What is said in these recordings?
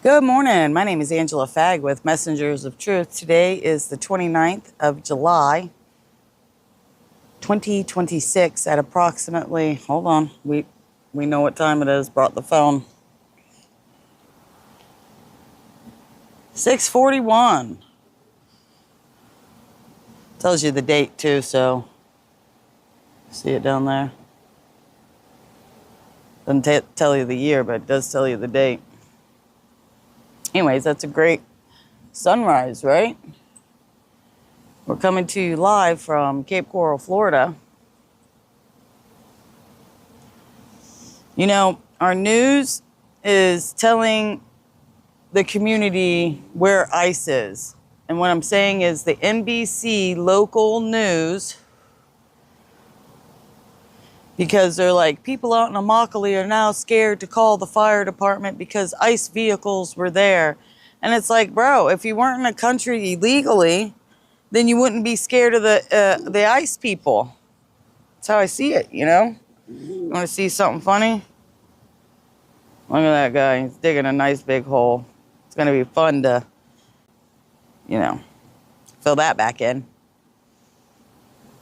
Good morning. My name is Angela Fagg with Messengers of Truth. Today is the 29th of July, 2026 at approximately, hold on, we know what time it is, brought the phone. 6:41. Tells you the date too, so see it down there. Doesn't tell you the year, but it does tell you the date. Anyways, that's a great sunrise, right? We're coming to you live from Cape Coral, Florida. You know, our news is telling the community where ICE is. And what I'm saying is the NBC local news, because they're like, people out in Immokalee are now scared to call the fire department because ICE vehicles were there. And it's like, bro, if you weren't in a country illegally, then you wouldn't be scared of the ICE people. That's how I see it, you know? You want to see something funny? Look at that guy. He's digging a nice big hole. It's going to be fun to, you know, fill that back in.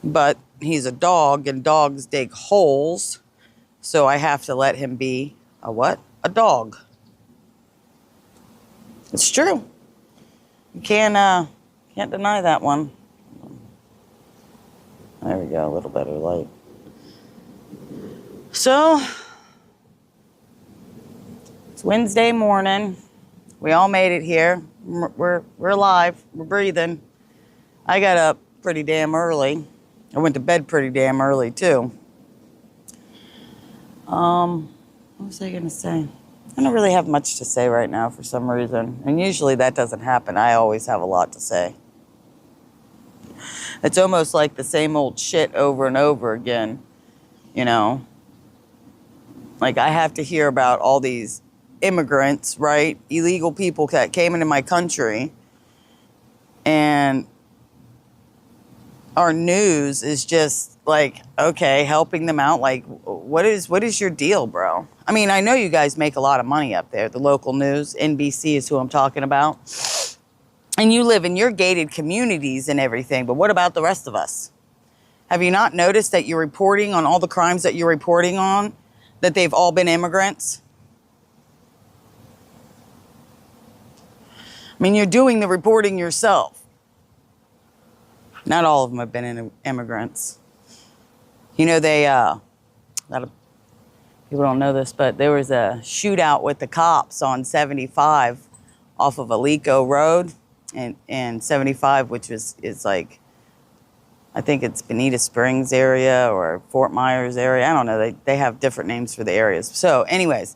But he's a dog, and dogs dig holes, so I have to let him be a what? A dog. It's true. You can't deny that one. There we go, a little better light. So, it's Wednesday morning. We all made it here. We're alive. We're breathing. I got up pretty damn early. I went to bed pretty damn early, too. What was I going to say? I don't really have much to say right now for some reason. And usually that doesn't happen. I always have a lot to say. It's almost like the same old shit over and over again, you know? Like, I have to hear about all these immigrants, right? Illegal people that came into my country. And our news is just like, okay, helping them out. Like, what is your deal, bro? I mean, I know you guys make a lot of money up there. The local news, NBC is who I'm talking about. And you live in your gated communities and everything, but what about the rest of us? Have you not noticed that you're reporting on all the crimes that you're reporting on, that they've all been immigrants? I mean, you're doing the reporting yourself. Not all of them have been immigrants. You know, a lot of people don't know this, but there was a shootout with the cops on 75 off of Alico Road and 75, which is like, I think it's Bonita Springs area or Fort Myers area. I don't know. They have different names for the areas. So anyways,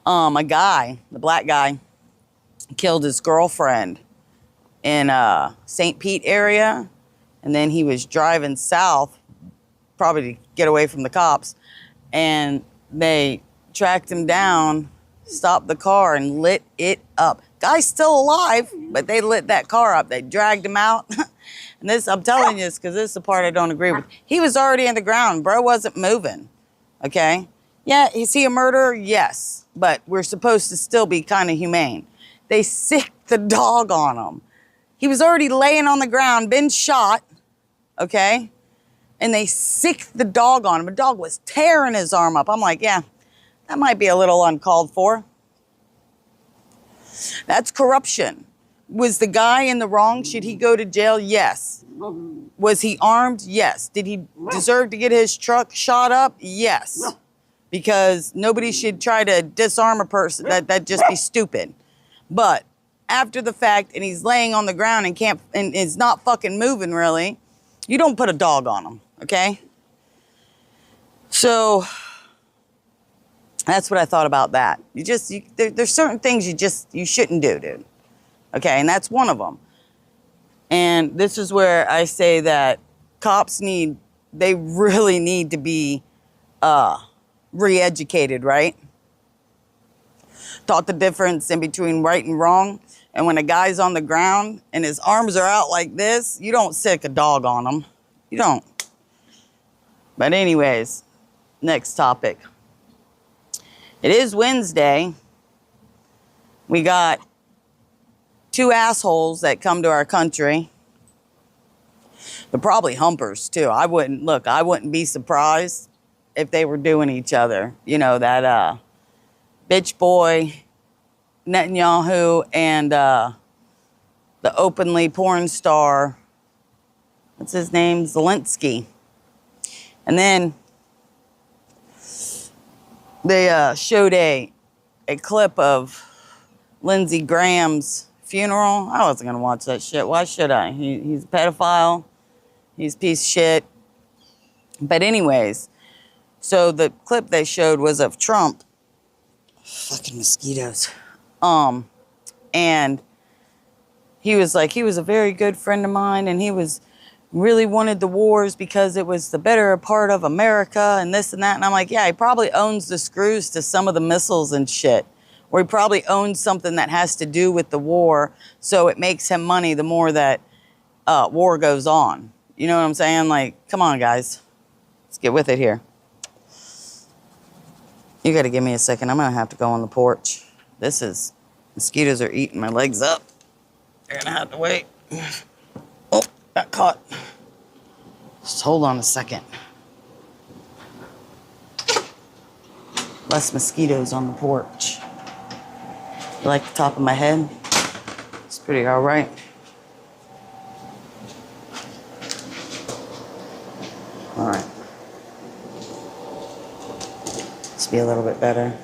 a guy, the black guy, killed his girlfriend in St. Pete area. And then he was driving south, probably to get away from the cops. And they tracked him down, stopped the car, and lit it up. Guy's still alive, but they lit that car up. They dragged him out. And this, I'm telling you this because this is the part I don't agree with. He was already in the ground. Bro wasn't moving, okay? Yeah, is he a murderer? Yes. But we're supposed to still be kind of humane. They sicked the dog on him. He was already laying on the ground, been shot, okay? And they sicked the dog on him. The dog was tearing his arm up. I'm like, yeah, that might be a little uncalled for. That's corruption. Was the guy in the wrong? Should he go to jail? Yes. Was he armed? Yes. Did he deserve to get his truck shot up? Yes. Because nobody should try to disarm a person. That'd just be stupid. But after the fact, and he's laying on the ground and is not fucking moving really, you don't put a dog on him, okay? So that's what I thought about that. There's certain things you shouldn't do, dude. Okay, and that's one of them. And this is where I say that cops they really need to be re-educated, right? Taught the difference in between right and wrong. And when a guy's on the ground and his arms are out like this, you don't sick a dog on him. You don't. But anyways, next topic. It is Wednesday. We got 2 assholes that come to our country. They're probably humpers too. I wouldn't be surprised if they were doing each other. You know, that bitch boy Netanyahu and the openly porn star, what's his name? Zelensky. And then they showed a clip of Lindsey Graham's funeral. I wasn't gonna watch that shit. Why should I? He's a pedophile. He's a piece of shit. But anyways, so the clip they showed was of Trump. Fucking mosquitoes. And he was like, he was a very good friend of mine, and he really wanted the wars because it was the better part of America and this and that. And I'm like, yeah, he probably owns the screws to some of the missiles and shit. Or he probably owns something that has to do with the war, so it makes him money the more that war goes on. You know what I'm saying? Like, come on, guys. Let's get with it here. You got to give me a second. I'm going to have to go on the porch. Mosquitoes are eating my legs up. They're going to have to wait. Oh, got caught. Just hold on a second. Less mosquitoes on the porch. You like the top of my head? It's pretty all right. All right. Let's be a little bit better.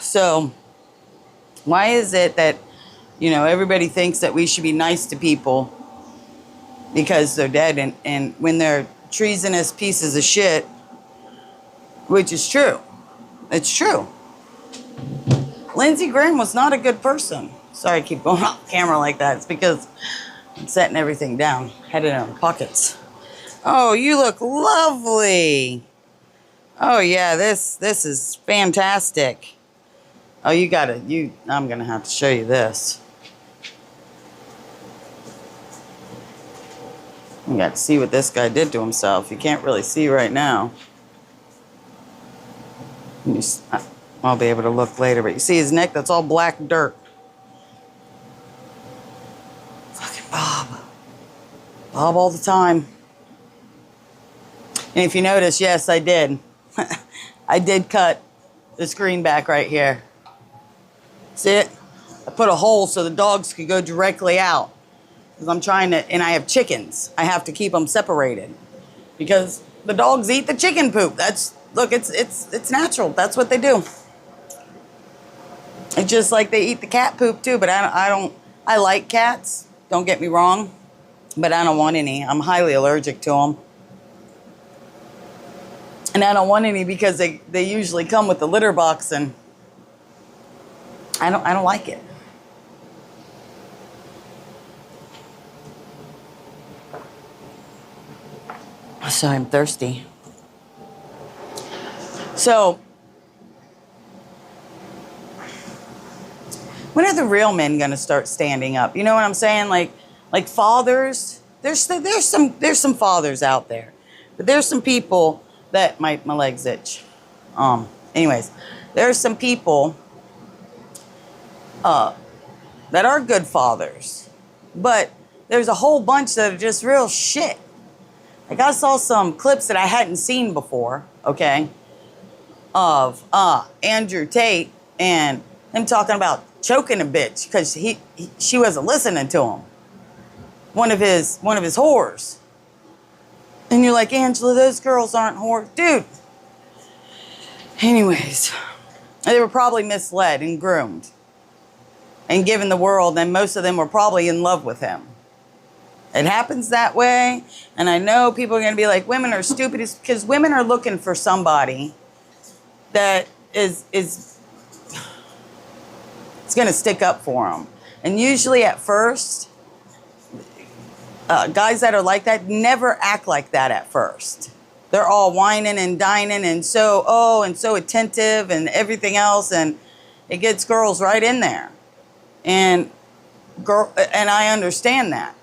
So, why is it that, everybody thinks that we should be nice to people because they're dead, and when they're treasonous pieces of shit, which is true. It's true. Lindsey Graham was not a good person. Sorry I keep going off camera like that. It's because I'm setting everything down. Had it in my pockets. Oh, you look lovely. Oh yeah, this is fantastic. Oh, I'm gonna have to show you this. You got to see what this guy did to himself. You can't really see right now. I'll be able to look later, but you see his neck? That's all black dirt. Fucking Bob. Bob all the time. And if you notice, yes, I did. I did cut the screen back right here. See it? I put a hole so the dogs could go directly out. Because I'm trying to, and I have chickens. I have to keep them separated. Because the dogs eat the chicken poop. Look, it's natural. That's what they do. It's just like they eat the cat poop too, but I like cats. Don't get me wrong. But I don't want any. I'm highly allergic to them. And I don't want any because they usually come with the litter box, and I don't like it. So I'm thirsty. So when are the real men gonna start standing up? You know what I'm saying? Like fathers. There's some fathers out there, but there's some people that my legs itch. Anyways, there's some people that are good fathers, but there's a whole bunch that are just real shit. Like I saw some clips that I hadn't seen before, okay, of Andrew Tate and him talking about choking a bitch because she wasn't listening to him. One of his whores. And you're like, Angela, those girls aren't whores. Dude. Anyways, they were probably misled and groomed and given the world, and most of them were probably in love with him. It happens that way, and I know people are going to be like, women are stupid, because women are looking for somebody that it's going to stick up for them. And usually at first, guys that are like that never act like that at first. They're all whining and dining and so attentive and everything else, and it gets girls right in there. And I understand that.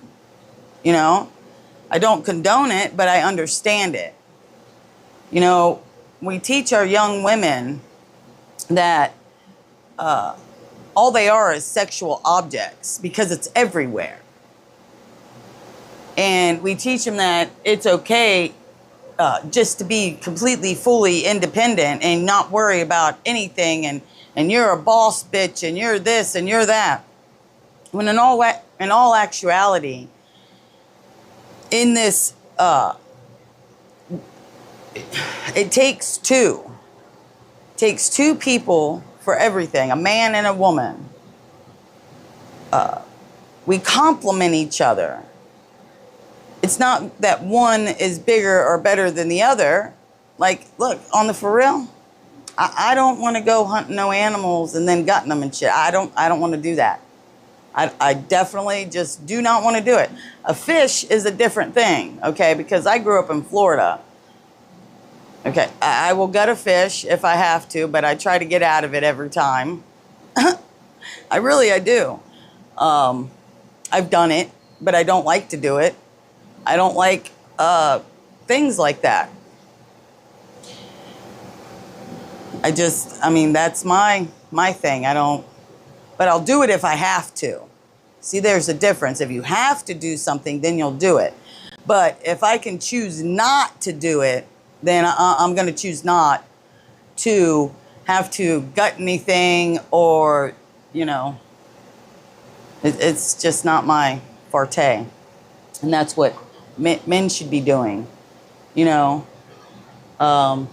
You know, I don't condone it, but I understand it. You know, we teach our young women that all they are is sexual objects because it's everywhere. And we teach them that it's okay just to be completely, fully independent and not worry about anything. And you're a boss bitch and you're this and you're that. When in all actuality, in this, it takes two. It takes two people for everything, a man and a woman. We complement each other. It's not that one is bigger or better than the other. Like, look, on the for real, I don't want to go hunting no animals and then gutting them and shit. I don't want to do that. I definitely just do not want to do it. A fish is a different thing, okay? Because I grew up in Florida. Okay, I will gut a fish if I have to, but I try to get out of it every time. I do. I've done it, but I don't like to do it. I don't like things like that. I mean, that's my thing. But I'll do it if I have to. See, there's a difference. If you have to do something, then you'll do it. But if I can choose not to do it, then I'm going to choose not to have to gut anything or, you know, it's just not my forte. And that's what men should be doing, you know, and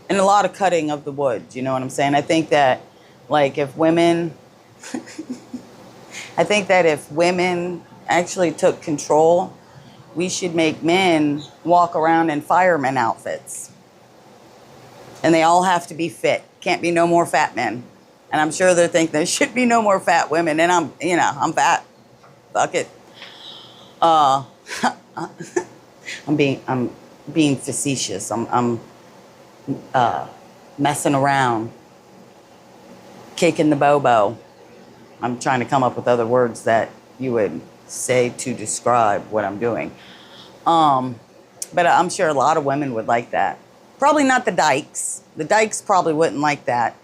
a lot of cutting of the wood, you know what I'm saying? I think that, like, if women actually took control, we should make men walk around in fireman outfits. And they all have to be fit. Can't be no more fat men. And I'm sure they think there should be no more fat women. And I'm fat. Fuck it. I'm being facetious. I'm messing around. Kicking the bobo. I'm trying to come up with other words that you would say to describe what I'm doing. But I'm sure a lot of women would like that. Probably not the dykes. The dykes probably wouldn't like that.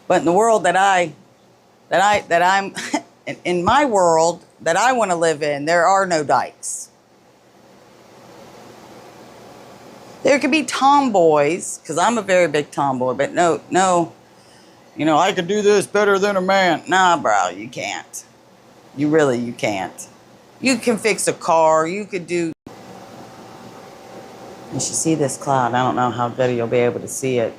But in the world that I'm in my world that I want to live in, there are no dykes. There could be tomboys, because I'm a very big tomboy, but no, you know, I could do this better than a man. Nah, bro, you can't. You can't. You can fix a car. You could do... You should see this cloud. I don't know how good you'll be able to see it.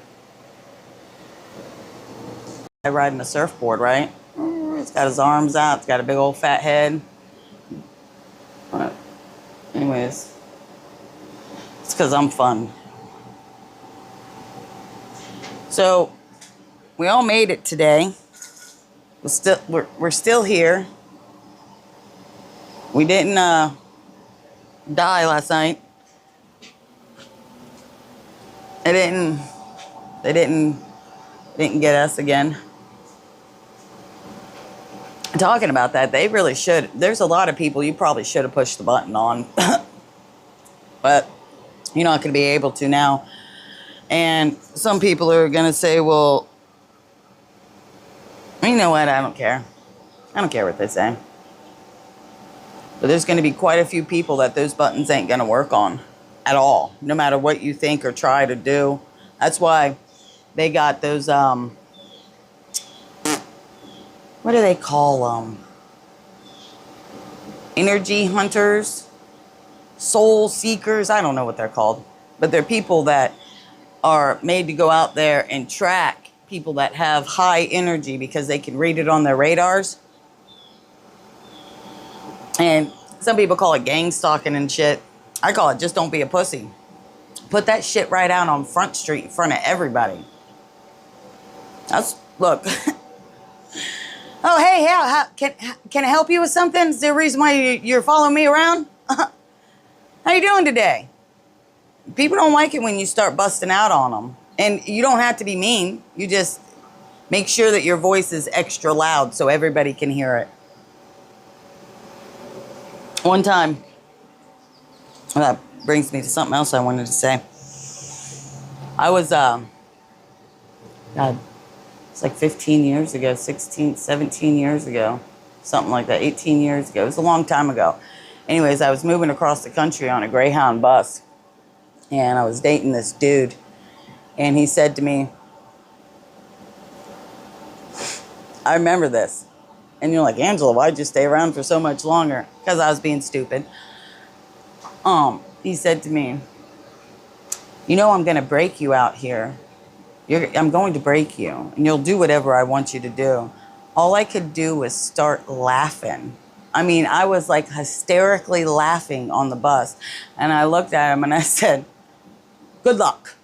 I riding a surfboard, right? It's got his arms out. It's got a big old fat head. But anyways, it's because I'm fun. So we all made it today. We're still here. We didn't die last night. They didn't get us again. Talking about that, they really should. There's a lot of people you probably should have pushed the button on. But you're not going to be able to now. And some people are going to say, well, you know what? I don't care. I don't care what they say. But there's going to be quite a few people that those buttons ain't going to work on at all, no matter what you think or try to do. That's why they got those, what do they call them? Energy hunters, soul seekers. I don't know what they're called. But they're people that are made to go out there and track people that have high energy because they can read it on their radars. And some people call it gang stalking and shit. I call it just don't be a pussy. Put that shit right out on Front Street in front of everybody. Look, Oh, hey, can I help you with something? Is there a reason why you're following me around? How you doing today? People don't like it when you start busting out on them. And you don't have to be mean. You just make sure that your voice is extra loud so everybody can hear it. One time, that brings me to something else I wanted to say. I was, God, it's like 15 years ago, 16, 17 years ago, something like that, 18 years ago. It was a long time ago. Anyways, I was moving across the country on a Greyhound bus, and I was dating this dude, and he said to me, I remember this. And you're like, Angela, why'd you stay around for so much longer? Because I was being stupid. He said to me, you know, I'm going to break you out here. I'm going to break you, and you'll do whatever I want you to do. All I could do was start laughing. I mean, I was like hysterically laughing on the bus. And I looked at him and I said, good luck.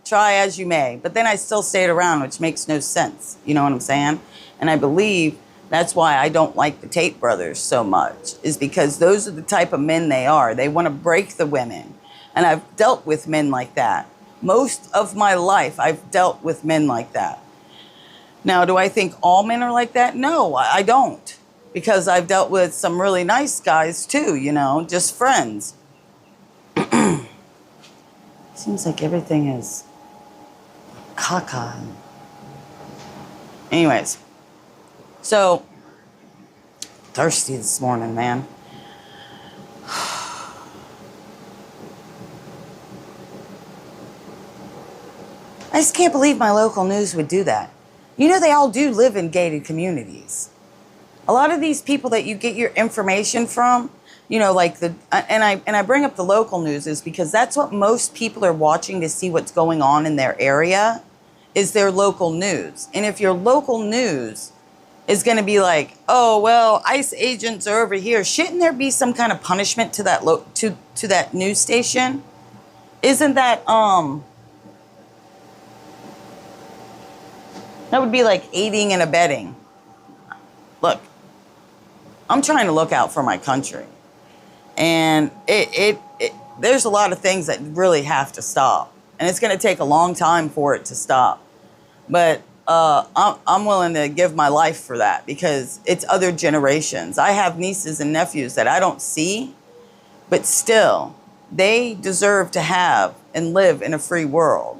Try as you may. But then I still stayed around, which makes no sense. You know what I'm saying? And I believe that's why I don't like the Tate brothers so much, is because those are the type of men they are. They want to break the women. And I've dealt with men like that. Most of my life, I've dealt with men like that. Now, do I think all men are like that? No, I don't. Because I've dealt with some really nice guys too, you know, just friends. Seems like everything is caca. Anyways, so thirsty this morning, man. I just can't believe my local news would do that. You know, they all do live in gated communities. A lot of these people that you get your information from, you know, like and I bring up the local news is because that's what most people are watching to see what's going on in their area, is their local news. And if your local news is going to be like, oh, well, ICE agents are over here, shouldn't there be some kind of punishment to that to that news station? Isn't that that would be like aiding and abetting. Look, I'm trying to look out for my country. And there's a lot of things that really have to stop. And it's going to take a long time for it to stop. But I'm willing to give my life for that because it's other generations. I have nieces and nephews that I don't see, but still, they deserve to have and live in a free world.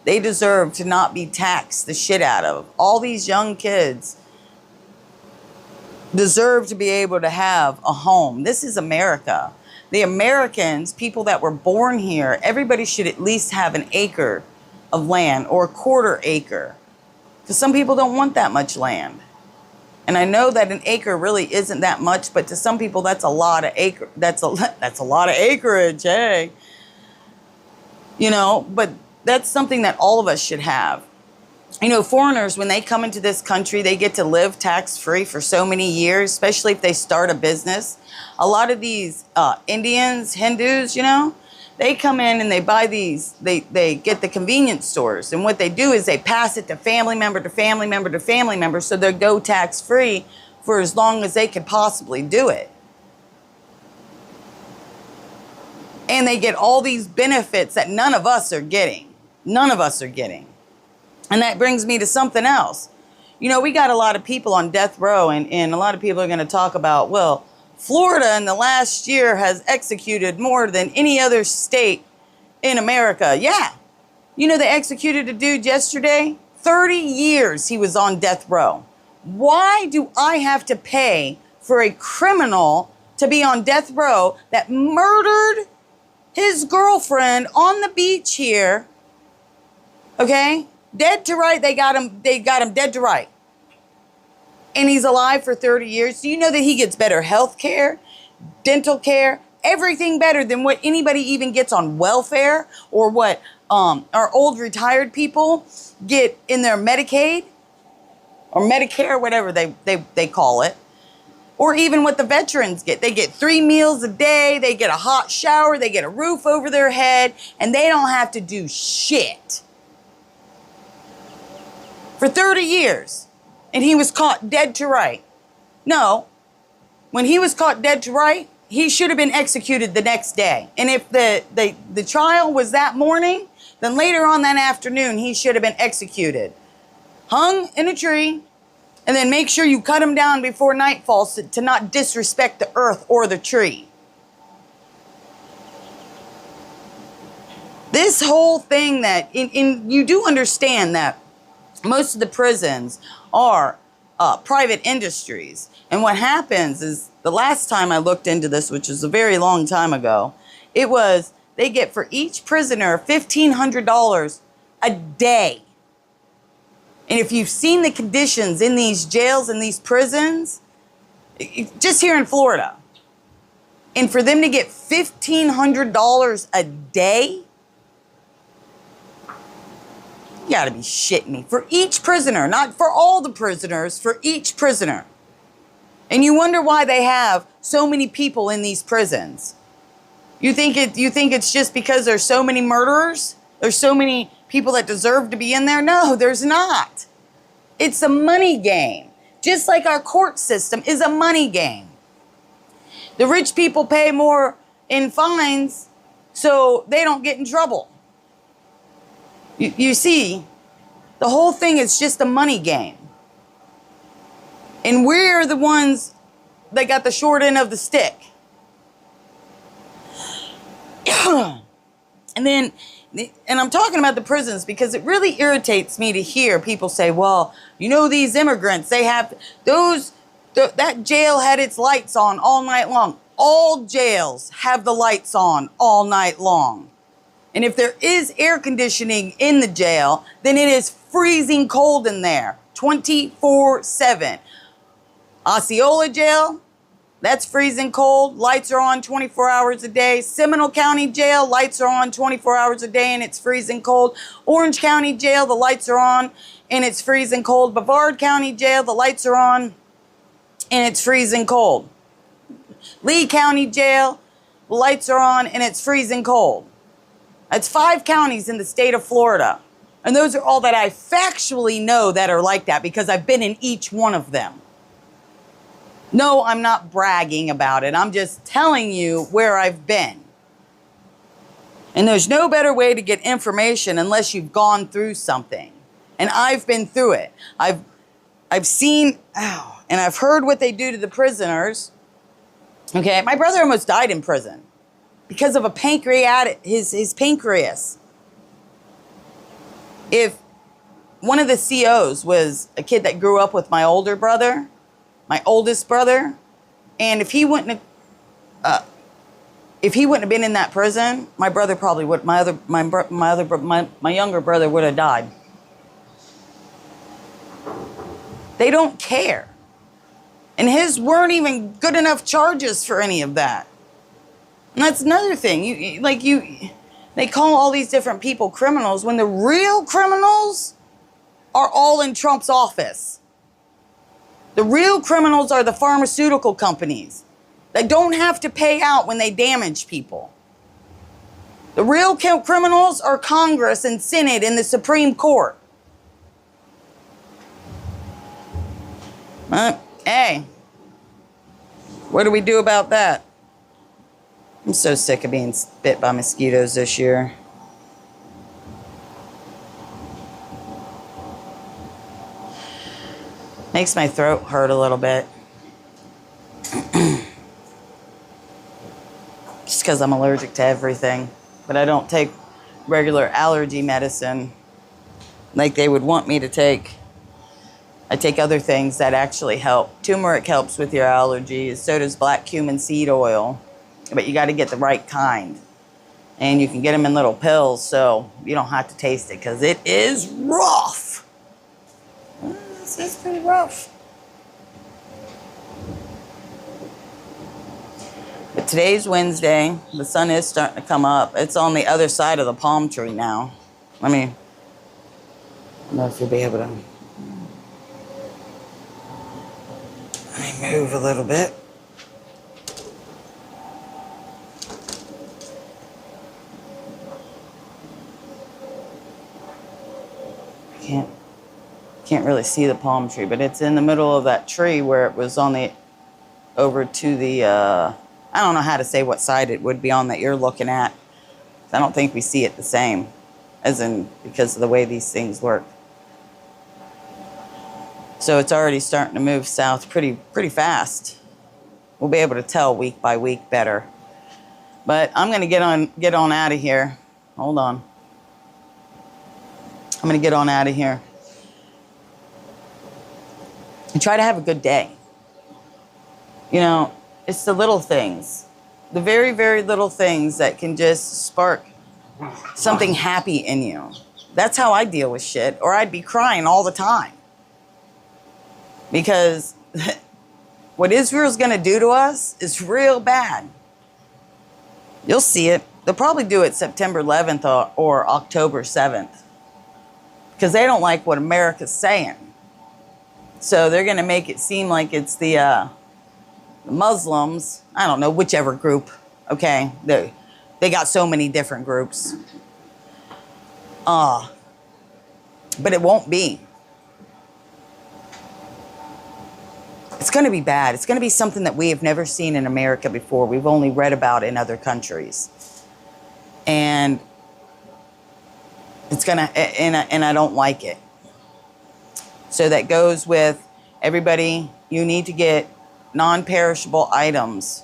They deserve to not be taxed the shit out of. All these young kids deserve to be able to have a home. This is America. The Americans, people that were born here, everybody should at least have an acre of land or a quarter acre. Because some people don't want that much land. And I know that an acre really isn't that much, but to some people that's a lot of acre. That's a lot of acreage, hey. You know, but that's something that all of us should have. You know, foreigners, when they come into this country, they get to live tax-free for so many years, especially if they start a business. A lot of these Indians, Hindus, you know, they come in and they buy these, they get the convenience stores. And what they do is they pass it to family member to family member to family member, so they go tax-free for as long as they could possibly do it. And they get all these benefits that none of us are getting. None of us are getting. And that brings me to something else. You know, we got a lot of people on death row, and a lot of people are going to talk about, well, Florida in the last year has executed more than any other state in America. Yeah. You know, they executed a dude yesterday. 30 years he was on death row. Why do I have to pay for a criminal to be on death row that murdered his girlfriend on the beach here? Okay? Dead to right, they got him dead to right. And he's alive for 30 years. Do you know that he gets better health care, dental care, everything better than what anybody even gets on welfare, or what our old retired people get in their Medicaid or Medicare, whatever they call it, or even what the veterans get. They get 3 meals a day, they get a hot shower, they get a roof over their head, and they don't have to do shit for 30 years. and he was caught dead to right. No, when he was caught dead to right, he should have been executed the next day. And if the trial was that morning, then later on that afternoon, he should have been executed. Hung in a tree, and then make sure you cut him down before nightfall to not disrespect the earth or the tree. This whole thing that, you do understand that most of the prisons are private industries. And what happens is, the last time I looked into this, which was a very long time ago, it was they get for each prisoner $1,500 a day. And if you've seen the conditions in these jails and these prisons, just here in Florida, and for them to get $1,500 a day, you gotta be shitting me. For each prisoner, not for all the prisoners, for each prisoner. And you wonder why they have so many people in these prisons. You think it's just because there's so many murderers? There's so many people that deserve to be in there? No, there's not. It's a money game. Just like our court system is a money game. The rich people pay more in fines so they don't get in trouble. You see, the whole thing is just a money game. And we're the ones that got the short end of the stick. And I'm talking about the prisons because it really irritates me to hear people say, well, you know, these immigrants, they have that jail had its lights on all night long. All jails have the lights on all night long. And if there is air conditioning in the jail, then it is freezing cold in there, 24/7. Osceola Jail, that's freezing cold. Lights are on 24 hours a day. Seminole County Jail, lights are on 24 hours a day and it's freezing cold. Orange County Jail, the lights are on and it's freezing cold. Brevard County Jail, the lights are on and it's freezing cold. Lee County Jail, the lights are on and it's freezing cold. That's 5 counties in the state of Florida. And those are all that I factually know that are like that because I've been in each one of them. No, I'm not bragging about it. I'm just telling you where I've been. And there's no better way to get information unless you've gone through something. And I've been through it. I've seen, and I've heard what they do to the prisoners. Okay, my brother almost died in prison because of a his pancreas. If one of the COs was a kid that grew up with my older brother, my oldest brother, and if he wouldn't have been in that prison, my brother probably would. My younger brother would have died. They don't care, and his weren't even good enough charges for any of that. And that's another thing. They call all these different people criminals when the real criminals are all in Trump's office. The real criminals are the pharmaceutical companies that don't have to pay out when they damage people. The real criminals are Congress and Senate and the Supreme Court. Hey, what do we do about that? I'm so sick of being bit by mosquitoes this year. Makes my throat hurt a little bit. Just because I'm allergic to everything. But I don't take regular allergy medicine like they would want me to take. I take other things that actually help. Turmeric helps with your allergies. So does black cumin seed oil. But you got to get the right kind. And you can get them in little pills so you don't have to taste it because it is rough. It's pretty rough. But today's Wednesday. The sun is starting to come up. It's on the other side of the palm tree now. I don't know if you'll be able to. Let me move a little bit. Can't really see the palm tree, but it's in the middle of that tree where it was on the, over to the, I don't know how to say what side it would be on that you're looking at. I don't think we see it the same, as in, because of the way these things work. So it's already starting to move south pretty fast. We'll be able to tell week by week better. But I'm gonna get on out of here. Hold on. I'm gonna get on out of here. And try to have a good day. You know, it's the little things. The very, very little things that can just spark something happy in you. That's how I deal with shit, or I'd be crying all the time. Because what Israel's gonna do to us is real bad. You'll see it. They'll probably do it September 11th or October 7th. Because they don't like what America's saying. So they're gonna make it seem like it's the Muslims, I don't know, whichever group, okay? They got so many different groups. But it won't be. It's going to be bad. It's going to be something that we have never seen in America before. We've only read about in other countries. And it's going to, and I don't like it. So that goes with everybody, you need to get non-perishable items.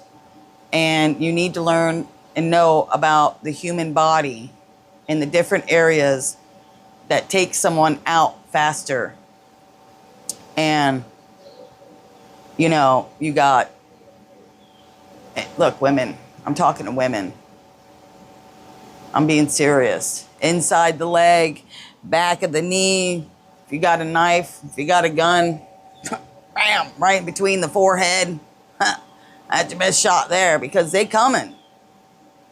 And you need to learn and know about the human body and the different areas that take someone out faster. And you know, you got, look, women, I'm talking to women. I'm being serious. Inside the leg, back of the knee, if you got a knife, if you got a gun, bam, right between the forehead. That's your best shot there, because they coming.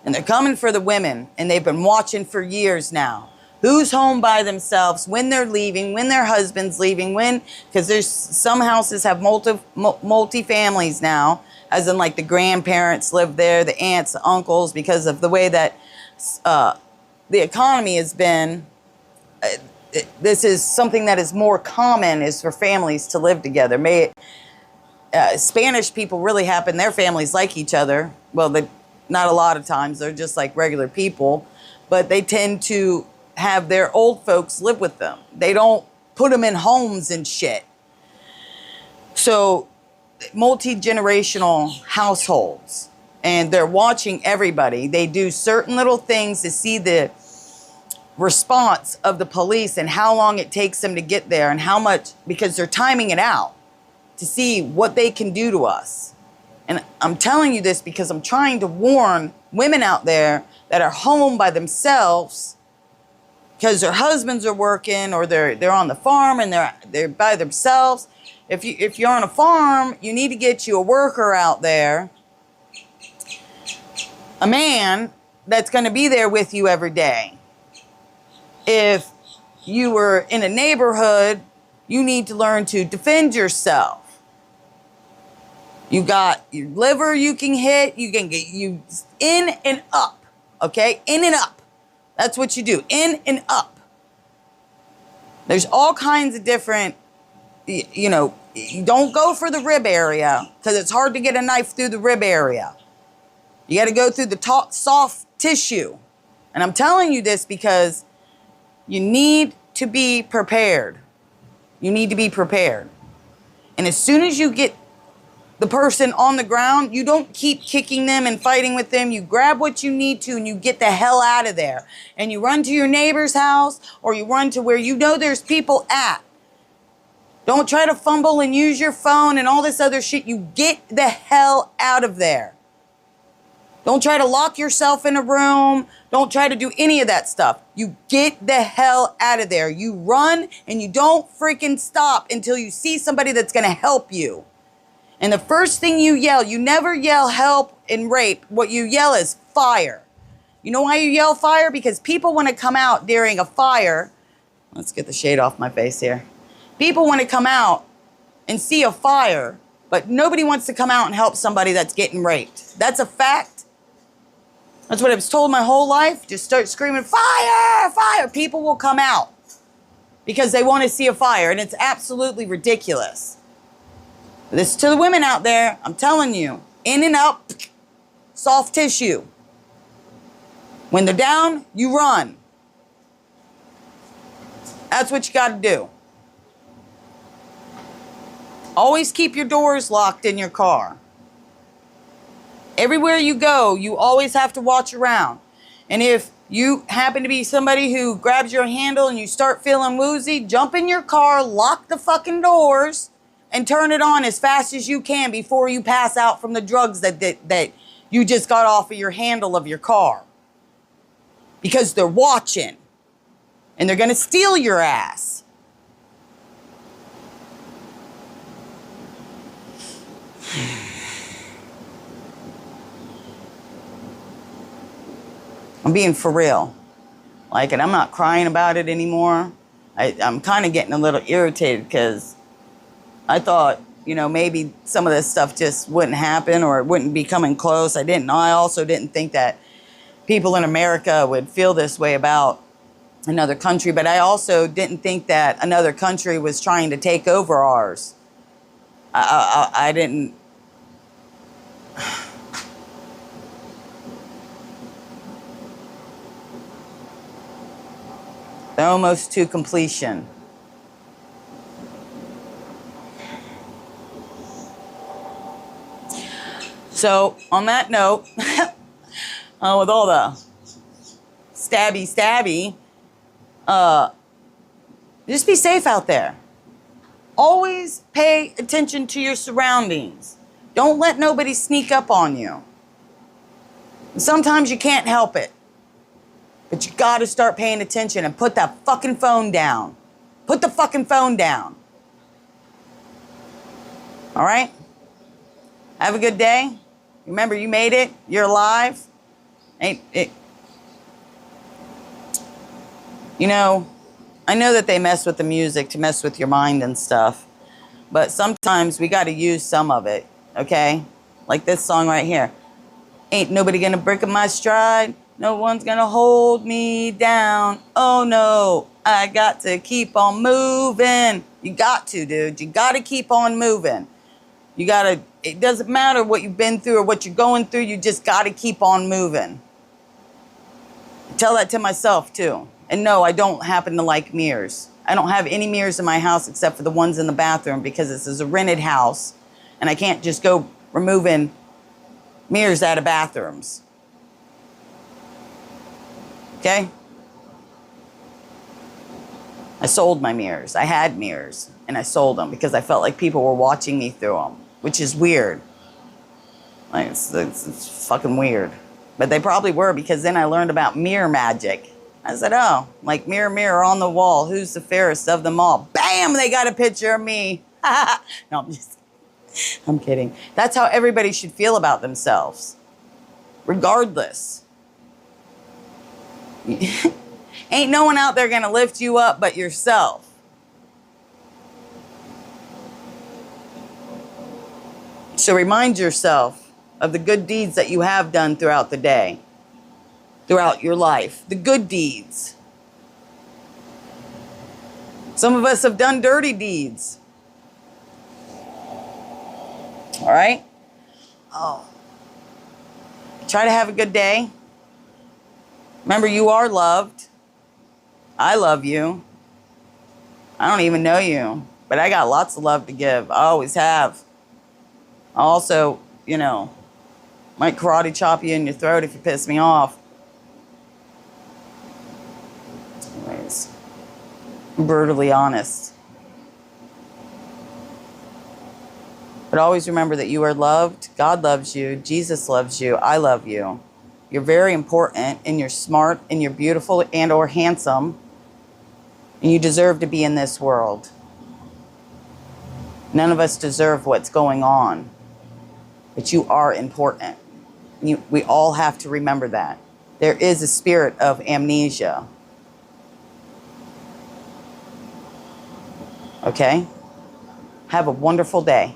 And they're coming for the women, and they've been watching for years now. Who's home by themselves, when they're leaving, when their husband's leaving, when, because there's some houses have multi-families now, as in like the grandparents live there, the aunts, the uncles, because of the way that the economy has been. This is something that is more common, is for families to live together. Spanish people really happen, their families like each other. Well, not a lot of times, they're just like regular people, but they tend to have their old folks live with them. They don't put them in homes and shit. So multi-generational households, and they're watching everybody. They do certain little things to see the response of the police and how long it takes them to get there and how much, because they're timing it out to see what they can do to us. And I'm telling you this because I'm trying to warn women out there that are home by themselves because their husbands are working, or they're on the farm and they're by themselves. If you're on a farm, you need to get you a worker out there, a man that's going to be there with you every day. If you were in a neighborhood, you need to learn to defend yourself. You got your liver you can hit. You can get you in and up, okay? In and up. That's what you do, in and up. There's all kinds of different, you know, you don't go for the rib area because it's hard to get a knife through the rib area. You got to go through the soft tissue. And I'm telling you this because you need to be prepared. You need to be prepared. And as soon as you get the person on the ground, you don't keep kicking them and fighting with them. You grab what you need to and you get the hell out of there. And you run to your neighbor's house, or you run to where you know there's people at. Don't try to fumble and use your phone and all this other shit. You get the hell out of there. Don't try to lock yourself in a room. Don't try to do any of that stuff. You get the hell out of there. You run and you don't freaking stop until you see somebody that's going to help you. And the first thing you yell, you never yell help and rape. What you yell is fire. You know why you yell fire? Because people want to come out during a fire. Let's get the shade off my face here. People want to come out and see a fire, but nobody wants to come out and help somebody that's getting raped. That's a fact. That's what I was told my whole life. Just start screaming, fire, fire. People will come out. because they want to see a fire, and it's absolutely ridiculous. This to the women out there, I'm telling you, in and up, soft tissue. When they're down, you run. That's what you got to do. Always keep your doors locked in your car. Everywhere you go, you always have to watch around. And if you happen to be somebody who grabs your handle and you start feeling woozy, jump in your car, lock the fucking doors, and turn it on as fast as you can before you pass out from the drugs that you just got off of your handle of your car. Because they're watching. And they're going to steal your ass. I'm being for real. Like, and I'm not crying about it anymore. I'm kind of getting a little irritated because I thought, you know, maybe some of this stuff just wouldn't happen or it wouldn't be coming close. I also didn't think that people in America would feel this way about another country, but I also didn't think that another country was trying to take over ours. I didn't. They're almost to completion. So, on that note, with all the stabby, just be safe out there. Always pay attention to your surroundings. Don't let nobody sneak up on you. Sometimes you can't help it. But you gotta start paying attention and put that fucking phone down. Put the fucking phone down. All right? Have a good day. Remember, you made it. You're alive. You know, I know that they mess with the music to mess with your mind and stuff. But sometimes we gotta use some of it, okay? Like this song right here. Ain't nobody gonna break my stride. No one's gonna hold me down. Oh no, I got to keep on moving. You got to, dude. You gotta keep on moving. You gotta, it doesn't matter what you've been through or what you're going through, you just gotta keep on moving. I tell that to myself too. And no, I don't happen to like mirrors. I don't have any mirrors in my house except for the ones in the bathroom because this is a rented house and I can't just go removing mirrors out of bathrooms. Okay? I sold my mirrors. I had mirrors, and I sold them because I felt like people were watching me through them, which is weird. Like, it's fucking weird. But they probably were because then I learned about mirror magic. I said, oh, like mirror, mirror on the wall, who's the fairest of them all? Bam, they got a picture of me. No, I'm kidding. That's how everybody should feel about themselves, regardless. Ain't no one out there gonna lift you up but yourself. So remind yourself of the good deeds that you have done throughout the day, throughout your life, the good deeds. Some of us have done dirty deeds. All right? Oh. Try to have a good day. Remember, you are loved. I love you. I don't even know you, but I got lots of love to give. I always have. I also, you know, might karate chop you in your throat if you piss me off. Anyways, I'm brutally honest. But always remember that you are loved. God loves you. Jesus loves you. I love you. You're very important, and you're smart, and you're beautiful and or handsome, and you deserve to be in this world. None of us deserve what's going on, but you are important. We all have to remember that. There is a spirit of amnesia. Okay? Have a wonderful day.